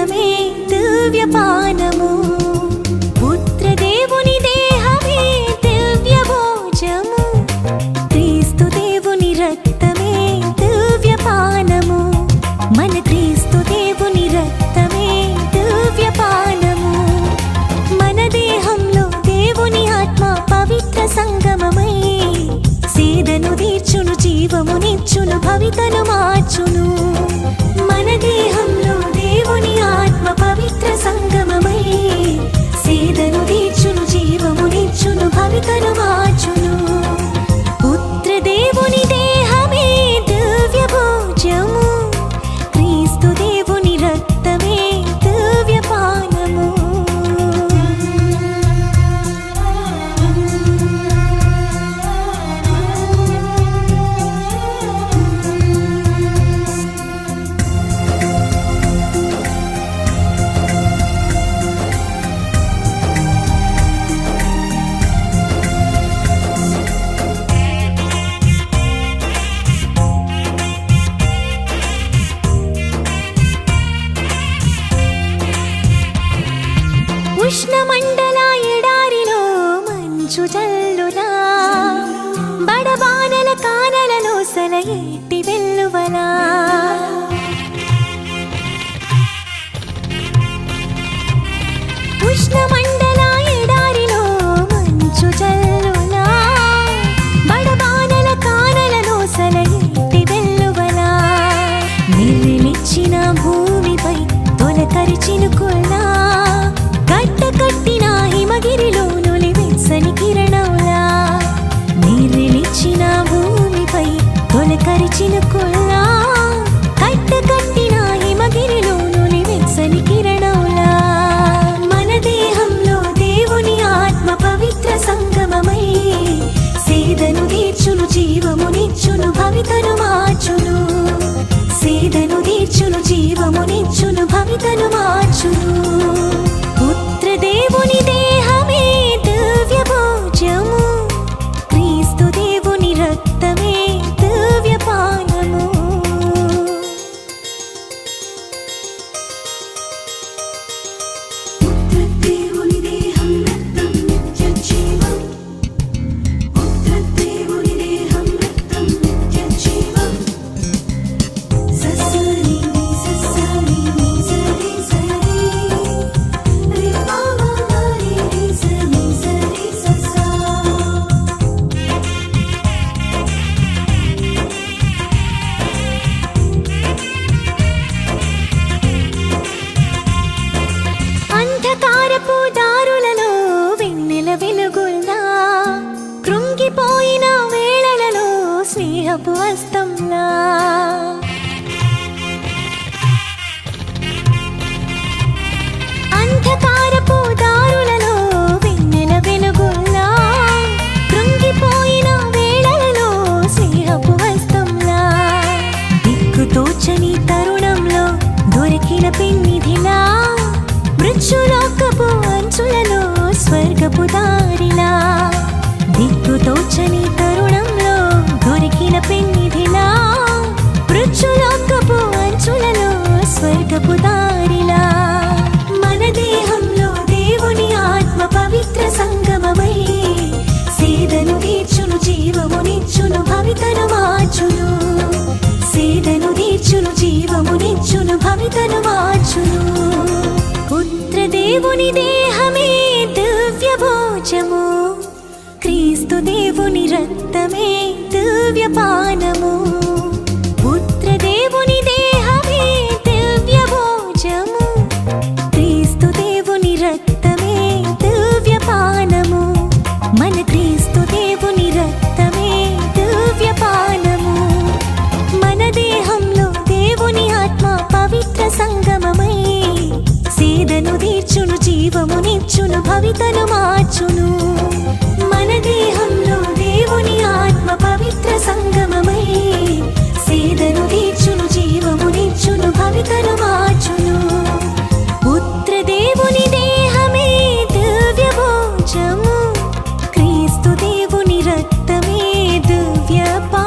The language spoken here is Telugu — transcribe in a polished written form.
రక్తమే దివ్యపానము, పుత్రదేవుని దేహమే దివ్య భోజము, క్రీస్తు దేవుని రక్తమే దివ్యపానము, మన క్రీస్తు దేవుని రక్తమే దివ్యపానము. మన దేహంలో దేవుని ఆత్మ పవిత్ర సంగమమై సేదను తీర్చును, జీవమునిచ్చును, భవితను మార్చును. మన దేహంలో దేవుని ఆత్మ పవిత్ర సంగమమై సేదను తీర్చును, జీవమునిచ్చును, భవితను మార్చును. పుత్ర దేవుని దేహమే దివ్య భోజము, క్రీస్తు దేవుని రక్తమే దివ్యపానము. ఉష్ణమండల ఎడారిలో మంచు జల్లులా, బడబానల కానలలో సలయేటి వెల్లువలా, ఉష్ణమండల ఎడారిలో మంచు జల్లులా, బడబానల కానలలో సలయేటి వెల్లువలా, నిర్లిచ్చిన భూమిపై తొలకరిచినుకుల్లా, కట్టిన హిమగిరిలో నులివెచ్చని కిరణంలా, నీరిలిచ్చిన భూమిపై తొలకరిచినుకుల్లా, కట్టిన హిమగిరిలో నులివెచ్చని కిరణంలా. మన దేహంలో దేవుని ఆత్మ పవిత్ర సంగమమై సేదను తీర్చును, జీవమునిచ్చును, భవితను మార్చును. సేదను తీర్చును, జీవమునిచ్చును, భవితను మార్చును. దేవుని దేహమే దివ్య భోజము, క్రీస్తు దేవుని రక్తమే దివ్యపానము. పుత్రదేవుని దేహం రక్తం నిత్య జీవం, పుత్రదేవుని దేహం రక్తం నిత్య జీవం. ససరి ససరి సరి సరి అంధకారపు దారులలో వెన్నెల వెలుగుల్లా, కృంగిపోయిన వేళలలో స్నేహపు హస్తంలా, అంధకారపు దారులలో వెన్నెల వెలుగుల్లా, కృంగిపోయిన వేళలలో స్నేహపు హస్తంలా, దిక్కుతోచని తరుణంలో దొరికిన పెన్నిధిలా, మృత్యులోకపు అంచులలో స్వర్గపు దారిలా, దిక్కుతోచని తరుణంలో దొరికిన పెన్నిధిలా, మృత్యులోకపు అంచులలో స్వర్గపు దారిలా. మన దేహంలో దేవుని ఆత్మ పవిత్ర సంగమమై సేదను తీర్చును, జీవమునిచ్చును, భవితను మార్చును. సేదను తీర్చును, జీవమునిచ్చును, భవితను మార్చును. పుత్రదేవుని దేహమే దివ్య భోజము, క్రీస్తు దేవుని రక్తమే దివ్యపానము, పుత్రదేవుని దేహమే దివ్య భోజము, క్రీస్తు దేవుని రక్తమే దివ్యపానము, మన క్రీస్తు దేవుని రక్తమే దివ్యపానము. మన దేహంలో దేవుని ఆత్మ పవిత్ర సంగమమై సేదను తీర్చును, జీవమునిచ్చును, భవితను మార్చును. మన దేహంలో దేవుని ఆత్మ పవిత్ర సంగమమై సేదను తీర్చును, జీవమునిచ్చును, భవితను మార్చును. పుత్ర దేవుని దేహమే దివ్య భోజము, క్రీస్తు దేవుని రక్తమే దివ్యపానము.